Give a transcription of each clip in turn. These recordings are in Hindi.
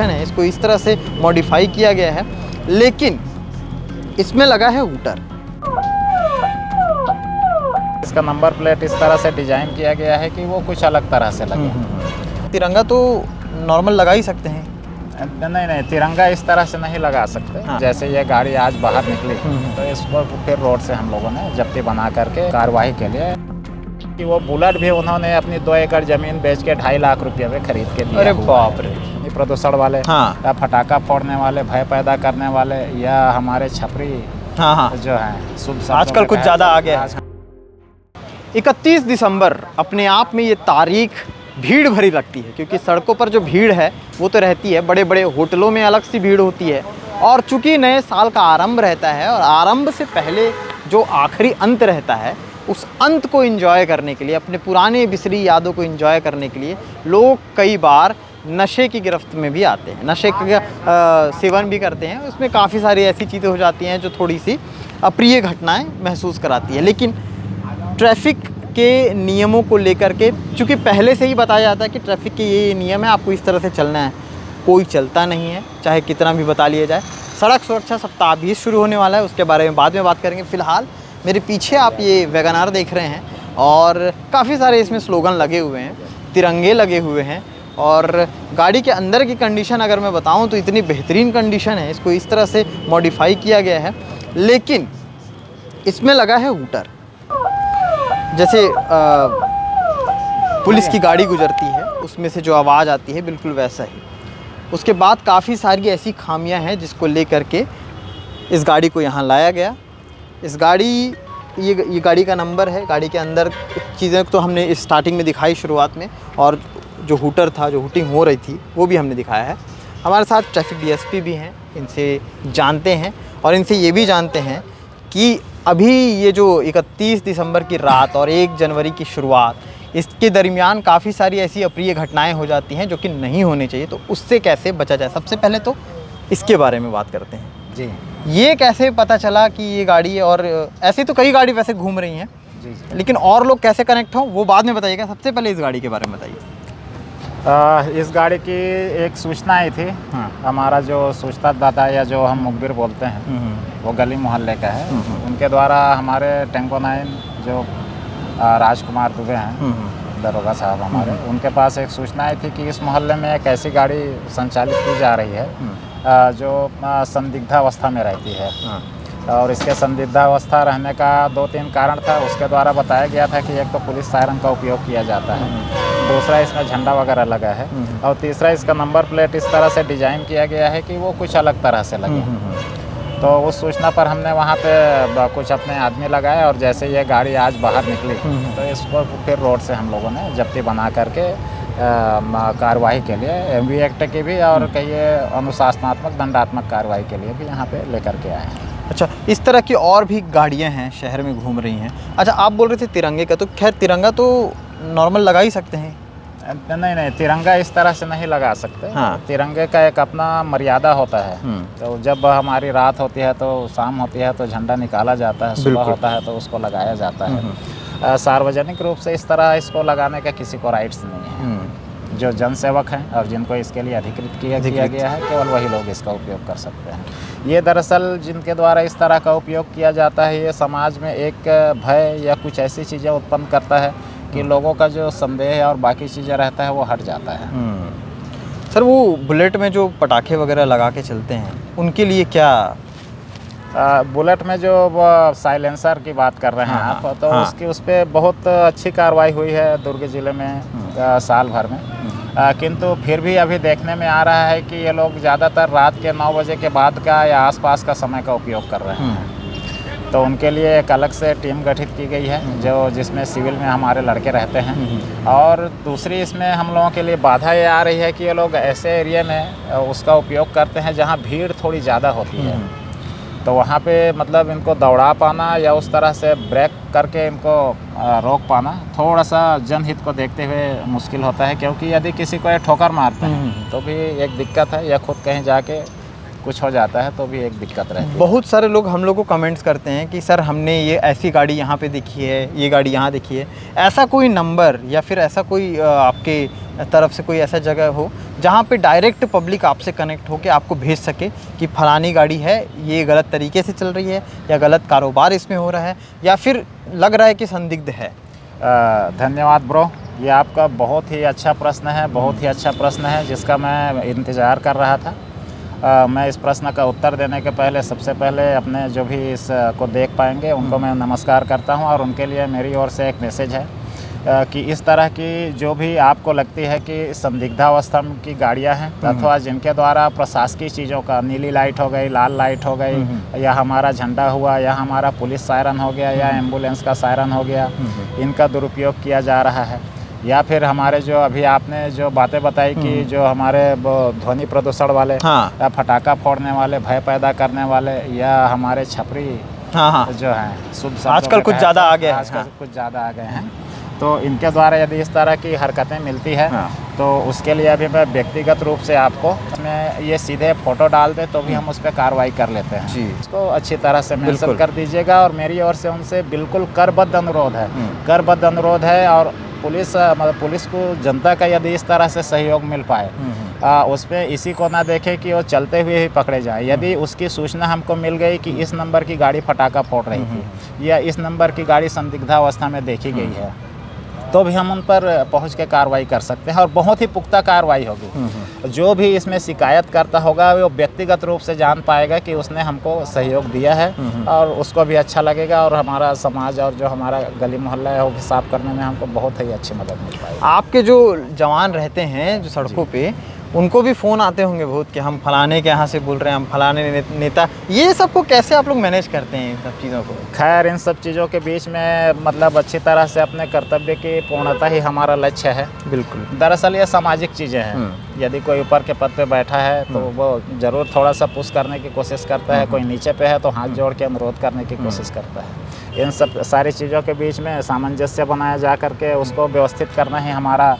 है, इसको इस तरह से मॉडिफाई किया गया है, लेकिन इसमें लगा है हूटर। इसका नंबर प्लेट इस तरह से डिजाइन किया गया है कि वो कुछ अलग तरह से लगे। तिरंगा तो नॉर्मल लगा ही सकते हैं। नहीं, तिरंगा इस तरह से नहीं लगा सकते। हाँ। जैसे ये गाड़ी आज बाहर निकली तो इसको फिर रोड से हम लोगों ने जब्ती बना करके कार्रवाई के लिए कि वो बुलेट भी उन्होंने अपनी 2 एकड़ जमीन बेच के 2.5 लाख रुपये में खरीद के दिया। अरे बाप रे। प्रदूषण वाले, हाँ। या फटाखा फोड़ने वाले, भय पैदा करने वाले, या हमारे छपरी हाँ जो है शुभ आजकल कुछ ज़्यादा आ गया है। 31 दिसंबर अपने आप में ये तारीख भीड़ भरी लगती है, क्योंकि सड़कों पर जो भीड़ है वो तो रहती है, बड़े बड़े होटलों में अलग सी भीड़ होती है, और चूंकि नए साल का आरंभ रहता है और आरंभ से पहले जो आखिरी अंत रहता है, उस अंत को एंजॉय करने के लिए, अपने पुराने बिसरी यादों को एंजॉय करने के लिए लोग कई बार नशे की गिरफ्त में भी आते हैं, नशे का सेवन भी करते हैं। उसमें काफ़ी सारी ऐसी चीज़ें हो जाती हैं जो थोड़ी सी अप्रिय घटनाएं महसूस कराती है। लेकिन ट्रैफिक के नियमों को लेकर के, चूँकि पहले से ही बताया जाता है कि ट्रैफिक के ये नियम है, आपको इस तरह से चलना है, कोई चलता नहीं है, चाहे कितना भी बता लिया जाए। सड़क सुरक्षा सप्ताह भी शुरू होने वाला है, उसके बारे में बाद में बात करेंगे। फ़िलहाल मेरे पीछे आप ये वैगनार देख रहे हैं और काफ़ी सारे इसमें स्लोगन लगे हुए हैं, तिरंगे लगे हुए हैं, और गाड़ी के अंदर की कंडीशन अगर मैं बताऊं तो इतनी बेहतरीन कंडीशन है। इसको इस तरह से मॉडिफाई किया गया है, लेकिन इसमें लगा है हूटर। जैसे पुलिस की गाड़ी गुजरती है उसमें से जो आवाज़ आती है, बिल्कुल वैसा ही। उसके बाद काफ़ी सारी ऐसी खामियां हैं जिसको लेकर के इस गाड़ी को यहाँ लाया गया। इस गाड़ी ये गाड़ी का नंबर है। गाड़ी के अंदर चीज़ें तो हमने स्टार्टिंग में दिखाई शुरुआत में, और जो हूटर था, जो हूटिंग हो रही थी, वो भी हमने दिखाया है। हमारे साथ ट्रैफिक डीएसपी भी हैं, इनसे जानते हैं और इनसे ये भी जानते हैं कि अभी ये जो 31 दिसंबर की रात और 1 जनवरी की शुरुआत, इसके दरमियान काफ़ी सारी ऐसी अप्रिय घटनाएं हो जाती हैं जो कि नहीं होनी चाहिए, तो उससे कैसे बचा जाए। सबसे पहले तो इसके बारे में बात करते हैं। जी, ये कैसे पता चला कि ये गाड़ी, और ऐसे तो कई गाड़ी वैसे घूम रही हैं, जी, लेकिन और लोग कैसे कनेक्ट हों वो बाद में बताइएगा। सबसे पहले इस गाड़ी के बारे में बताइए। इस गाड़ी की एक सूचना आई थी। हाँ। हमारा जो सूचनादाता या जो हम मुखबिर बोलते हैं, वो गली मोहल्ले का है। उनके द्वारा हमारे टेंको 9 जो राजकुमार दुबे हैं, दरोगा साहब हमारे, उनके पास एक सूचना आई थी कि इस मोहल्ले में एक ऐसी गाड़ी संचालित की जा रही है जो संदिग्धावस्था में रहती है। और इसके संदिग्धावस्था रहने का 2-3 कारण था। उसके द्वारा बताया गया था कि एक तो पुलिस सायरन का उपयोग किया जाता है, दूसरा इसमें झंडा वगैरह लगा है, और तीसरा इसका नंबर प्लेट इस तरह से डिजाइन किया गया है कि वो कुछ अलग तरह से लगे। तो उस सूचना पर हमने वहाँ पे कुछ अपने आदमी लगाए, और जैसे ये गाड़ी आज बाहर निकली तो इसको फिर रोड से हम लोगों ने जब्ती बना करके कार्रवाई के लिए एमवी एक्ट की भी, और कहिए अनुशासनात्मक दंडात्मक कार्रवाई के लिए भी यहाँ पे लेकर के आए हैं। अच्छा, इस तरह की और भी गाड़ियाँ हैं शहर में घूम रही हैं। अच्छा, आप बोल रहे थे तिरंगे का, तो खैर तिरंगा तो नॉर्मल लगा ही सकते हैं। नहीं, तिरंगा इस तरह से नहीं लगा सकते। हाँ। तिरंगे का एक अपना मर्यादा होता है। तो जब हमारी रात होती है, तो शाम होती है, तो झंडा निकाला जाता है, सुबह होता है तो उसको लगाया जाता है। सार्वजनिक रूप से इस तरह इसको लगाने का किसी को राइट्स नहीं है। जो जनसेवक हैं और जिनको इसके लिए अधिकृत किया गया है, केवल वही लोग इसका उपयोग कर सकते हैं। ये दरअसल जिनके द्वारा इस तरह का उपयोग किया जाता है, ये समाज में एक भय या कुछ ऐसी चीज़ें उत्पन्न करता है कि लोगों का जो संदेह और बाकी चीज़ें रहता है वो हट जाता है। सर, वो बुलेट में जो पटाखे वगैरह लगा के चलते हैं, उनके लिए क्या? बुलेट में जो साइलेंसर की बात कर रहे हैं आप, तो उसकी उस पर बहुत अच्छी कार्रवाई हुई है दुर्ग ज़िले में साल भर में। किंतु फिर भी अभी देखने में आ रहा है कि ये लोग ज़्यादातर रात के 9 बजे के बाद का या आसपास का समय का उपयोग कर रहे हैं। तो उनके लिए एक अलग से टीम गठित की गई है जिसमें सिविल में हमारे लड़के रहते हैं। और दूसरी इसमें हम लोगों के लिए बाधा ये आ रही है कि ये लोग ऐसे एरिया में उसका उपयोग करते हैं जहाँ भीड़ थोड़ी ज़्यादा होती है। तो वहाँ पे मतलब इनको दौड़ा पाना या उस तरह से ब्रेक करके इनको रोक पाना थोड़ा सा जनहित को देखते हुए मुश्किल होता है, क्योंकि यदि किसी को ये ठोकर मारते हैं तो भी एक दिक्कत है, या खुद कहीं जाके कुछ हो जाता है तो भी एक दिक्कत रहती है। बहुत सारे लोग हम लोग को कमेंट्स करते हैं कि सर हमने ये ऐसी गाड़ी यहाँ पे देखी है, ये गाड़ी यहाँ देखी है। ऐसा कोई नंबर या फिर ऐसा कोई आपके तरफ से कोई ऐसा जगह हो जहाँ पे डायरेक्ट पब्लिक आपसे कनेक्ट हो के आपको भेज सके कि फलानी गाड़ी है, ये गलत तरीके से चल रही है या गलत कारोबार इसमें हो रहा है या फिर लग रहा है कि संदिग्ध है? धन्यवाद ब्रो, ये आपका बहुत ही अच्छा प्रश्न है, बहुत ही अच्छा प्रश्न है जिसका मैं इंतज़ार कर रहा था। मैं इस प्रश्न का उत्तर देने के पहले सबसे पहले अपने जो भी इस को देख पाएंगे उनको मैं नमस्कार करता हूं और उनके लिए मेरी ओर से एक मैसेज है कि इस तरह की जो भी आपको लगती है कि संदिग्धावस्था की गाड़ियां हैं अथवा जिनके द्वारा प्रशासकीय चीज़ों का, नीली लाइट हो गई, लाल लाइट हो गई, या हमारा झंडा हुआ, या हमारा पुलिस सायरन हो गया, या एम्बुलेंस का सायरन हो गया, इनका दुरुपयोग किया जा रहा है, या फिर हमारे जो अभी आपने जो बातें बताई कि जो हमारे ध्वनि प्रदूषण वाले, या फटाखा फोड़ने वाले, भय पैदा करने वाले, या हमारे छपरी जो हैं शुभ आजकल कुछ ज़्यादा आ गए, आजकल कुछ ज़्यादा आ गए हैं, तो इनके द्वारा यदि इस तरह की हरकतें मिलती है तो उसके लिए अभी मैं व्यक्तिगत रूप से आपको इसमें ये सीधे फ़ोटो डाल दे तो भी हम उस पर कार्रवाई कर लेते हैं जी। इसको अच्छी तरह से मेंशन कर दीजिएगा और मेरी ओर से उनसे बिल्कुल करबद्ध अनुरोध है, करबद्ध अनुरोध है। और पुलिस को जनता का यदि इस तरह से सहयोग मिल पाए उस पर इसी को ना देखे कि वो चलते हुए ही पकड़े जाएं। यदि उसकी सूचना हमको मिल गई कि इस नंबर की गाड़ी फटाखा फोड़ रही थी या इस नंबर की गाड़ी संदिग्धावस्था में देखी गई है तो भी हम उन पर पहुंच के कार्रवाई कर सकते हैं और बहुत ही पुख्ता कार्रवाई होगी। जो भी इसमें शिकायत करता होगा वो व्यक्तिगत रूप से जान पाएगा कि उसने हमको सहयोग दिया है और उसको भी अच्छा लगेगा और हमारा समाज और जो हमारा गली मोहल्ला है वो भी साफ करने में हमको बहुत ही अच्छी मदद मिल पाएगी। आपके जो जवान रहते हैं जो सड़कों पे, उनको भी फ़ोन आते होंगे बहुत कि हम फलाने के यहाँ से बोल रहे हैं, हम फलाने नेता, ये सबको कैसे आप लोग मैनेज करते हैं इन सब चीज़ों को? खैर इन सब चीज़ों के बीच में मतलब अच्छी तरह से अपने कर्तव्य की पूर्णता ही हमारा लक्ष्य है। बिल्कुल। दरअसल ये सामाजिक चीज़ें हैं। यदि कोई ऊपर के पद पे बैठा है तो वो ज़रूर थोड़ा सा पुश करने की कोशिश करता है, कोई नीचे पे है तो हाथ जोड़ के अनुरोध करने की कोशिश करता है। इन सब सारी चीज़ों के बीच में सामंजस्य बनाया जा करके उसको व्यवस्थित करना ही हमारा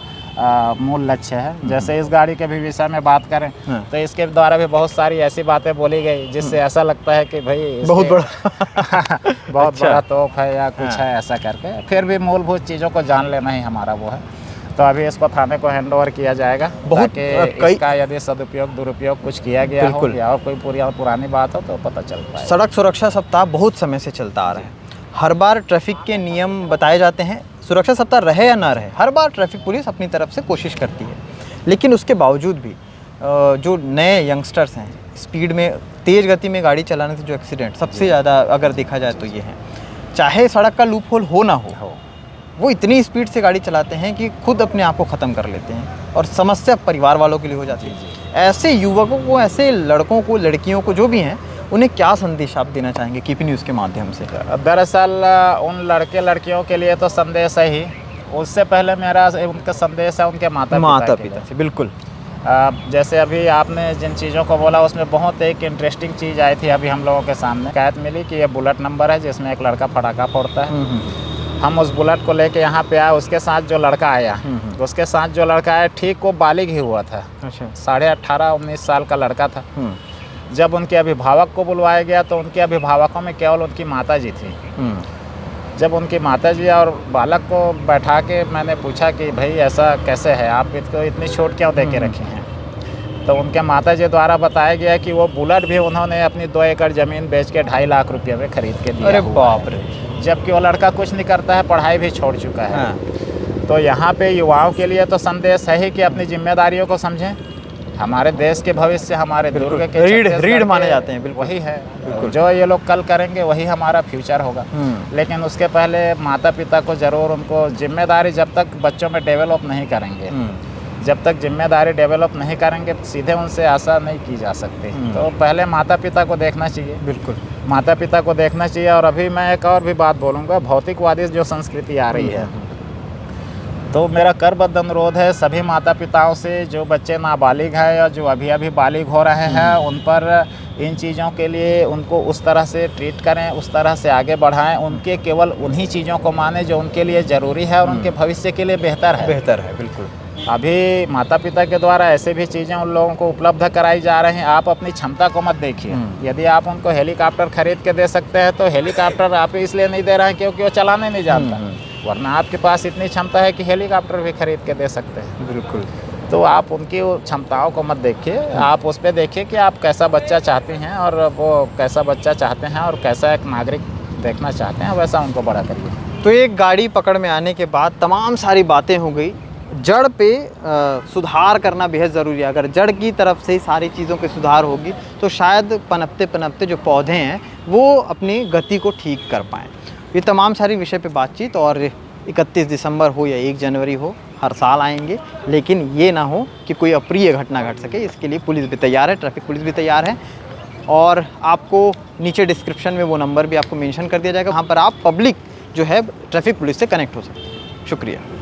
मूल लक्ष्य है। जैसे इस गाड़ी के भी विषय में बात करें तो इसके द्वारा भी बहुत सारी ऐसी बातें बोली गई जिससे ऐसा लगता है कि भाई बहुत बड़ा बहुत बड़ा तोप है या कुछ है ऐसा करके। फिर भी मूलभूत चीज़ों को जान लेना ही हमारा वो है। तो अभी इसको थाने को हैंड ओवर किया जाएगा बहुत इसका यदि सदुपयोग दुरुपयोग कुछ किया गया हो या और कोई पुरानी बात हो तो पता चल पाए। सड़क सुरक्षा सप्ताह बहुत समय से चलता आ रहा है। हर बार ट्रैफिक के नियम बताए जाते हैं, सुरक्षा सप्ताह रहे या ना रहे, हर बार ट्रैफिक पुलिस अपनी तरफ से कोशिश करती है, लेकिन उसके बावजूद भी जो नए यंगस्टर्स हैं, स्पीड में तेज़ गति में गाड़ी चलाने से जो एक्सीडेंट सबसे ज़्यादा अगर देखा जाए तो ये है, चाहे सड़क का लूप होल हो ना हो, वो इतनी स्पीड से गाड़ी चलाते हैं कि खुद अपने आप को ख़त्म कर लेते हैं और समस्या परिवार वालों के लिए हो जाती है। ऐसे युवकों को, ऐसे लड़कों को, लड़कियों को जो भी हैं, उन्हें क्या संदेश आप देना चाहेंगे KP न्यूज़ के माध्यम से? दरअसल उन लड़के लड़कियों के लिए तो संदेश है ही, उससे पहले मेरा उनका संदेश है उनके माता पिता से। बिल्कुल। जैसे अभी आपने जिन चीज़ों को बोला उसमें बहुत एक इंटरेस्टिंग चीज़ आई थी अभी हम लोगों के सामने। शिकायत मिली कि ये बुलेट नंबर है जिसमें एक लड़का फटाखा फोड़ता है। हम उस बुलेट को लेके यहाँ पे आए, उसके साथ जो लड़का आया उसके साथ जो लड़का आया ठीक वो बालिग ही हुआ था। 18-19 साल का लड़का था। जब उनके अभिभावक को बुलवाया गया तो उनके अभिभावकों में केवल उनकी माताजी थी। जब उनकी माताजी और बालक को बैठा के मैंने पूछा कि भाई ऐसा कैसे है, आप इसको इतनी छूट क्यों दे के रखे हैं, तो उनके माताजी द्वारा बताया गया कि वो बुलेट भी उन्होंने अपनी 2 एकड़ ज़मीन बेच के 2.5 लाख रुपये में ख़रीद के दिया। अरे बाप रे। जबकि वो लड़का कुछ नहीं करता है, पढ़ाई भी छोड़ चुका है। तो यहाँ पे युवाओं के लिए तो संदेश है ही कि अपनी जिम्मेदारियों को समझें। हमारे देश के भविष्य हमारे दुर्ग के रीढ़ माने जाते हैं। बिल्कुल वही है, जो ये लोग कल करेंगे वही हमारा फ्यूचर होगा। लेकिन उसके पहले माता पिता को ज़रूर उनको जिम्मेदारी जब तक बच्चों में डेवलप नहीं करेंगे, जब तक जिम्मेदारी डेवलप नहीं करेंगे सीधे उनसे आशा नहीं की जा सकती। तो पहले माता पिता को देखना चाहिए। बिल्कुल माता पिता को देखना चाहिए। और अभी मैं एक और भी बात बोलूँगा, भौतिकवादी जो संस्कृति आ रही है, तो मेरा करबद्ध अनुरोध है सभी माता पिताओं से, जो बच्चे नाबालिग हैं या जो अभी बालिग हो रहे हैं, उन पर इन चीज़ों के लिए उनको उस तरह से ट्रीट करें, उस तरह से आगे बढ़ाएं, उनके केवल उन्हीं चीज़ों को माने जो उनके लिए ज़रूरी है और उनके भविष्य के लिए बेहतर है। बिल्कुल। अभी माता पिता के द्वारा ऐसे भी चीज़ें उन लोगों को उपलब्ध कराई जा रही हैं। आप अपनी क्षमता को मत देखिए। यदि आप उनको हेलीकॉप्टर खरीद के दे सकते हैं तो हेलीकॉप्टर आप इसलिए नहीं दे रहे हैं क्योंकि वो चलाने नहीं जानता, वरना आपके पास इतनी क्षमता है कि हेलीकॉप्टर भी खरीद के दे सकते हैं। बिल्कुल। तो आप उनकी वो क्षमताओं को मत देखिए, आप उस पर देखिए कि आप कैसा बच्चा चाहते हैं और वो कैसा बच्चा चाहते हैं और कैसा एक नागरिक देखना चाहते हैं, वैसा उनको बड़ा करिए। तो एक गाड़ी पकड़ में आने के बाद तमाम सारी बातें हो गई। जड़ पे सुधार करना बेहद ज़रूरी है। अगर जड़ की तरफ से सारी चीज़ों के सुधार होगी तो शायद पनपते पनपते जो पौधे हैं वो अपनी गति को ठीक कर पाएँ। ये तमाम सारी विषय पे बातचीत, और 31 दिसंबर हो या 1 जनवरी हो, हर साल आएंगे, लेकिन ये ना हो कि कोई अप्रिय घटना घट सके। इसके लिए पुलिस भी तैयार है, ट्रैफिक पुलिस भी तैयार है, और आपको नीचे डिस्क्रिप्शन में वो नंबर भी आपको मेंशन कर दिया जाएगा, वहाँ पर आप पब्लिक जो है ट्रैफिक पुलिस से कनेक्ट हो सकते हैं। शुक्रिया।